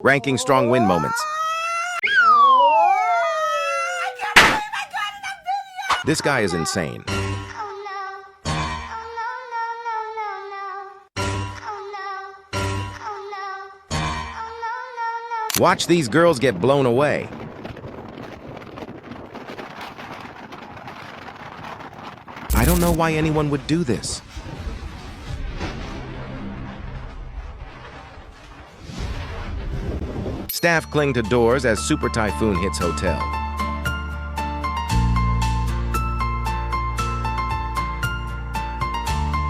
Ranking strong win moments. This guy is insane. Watch these girls get blown away. I don't know why anyone would do this. Staff cling to doors as Super Typhoon hits hotel.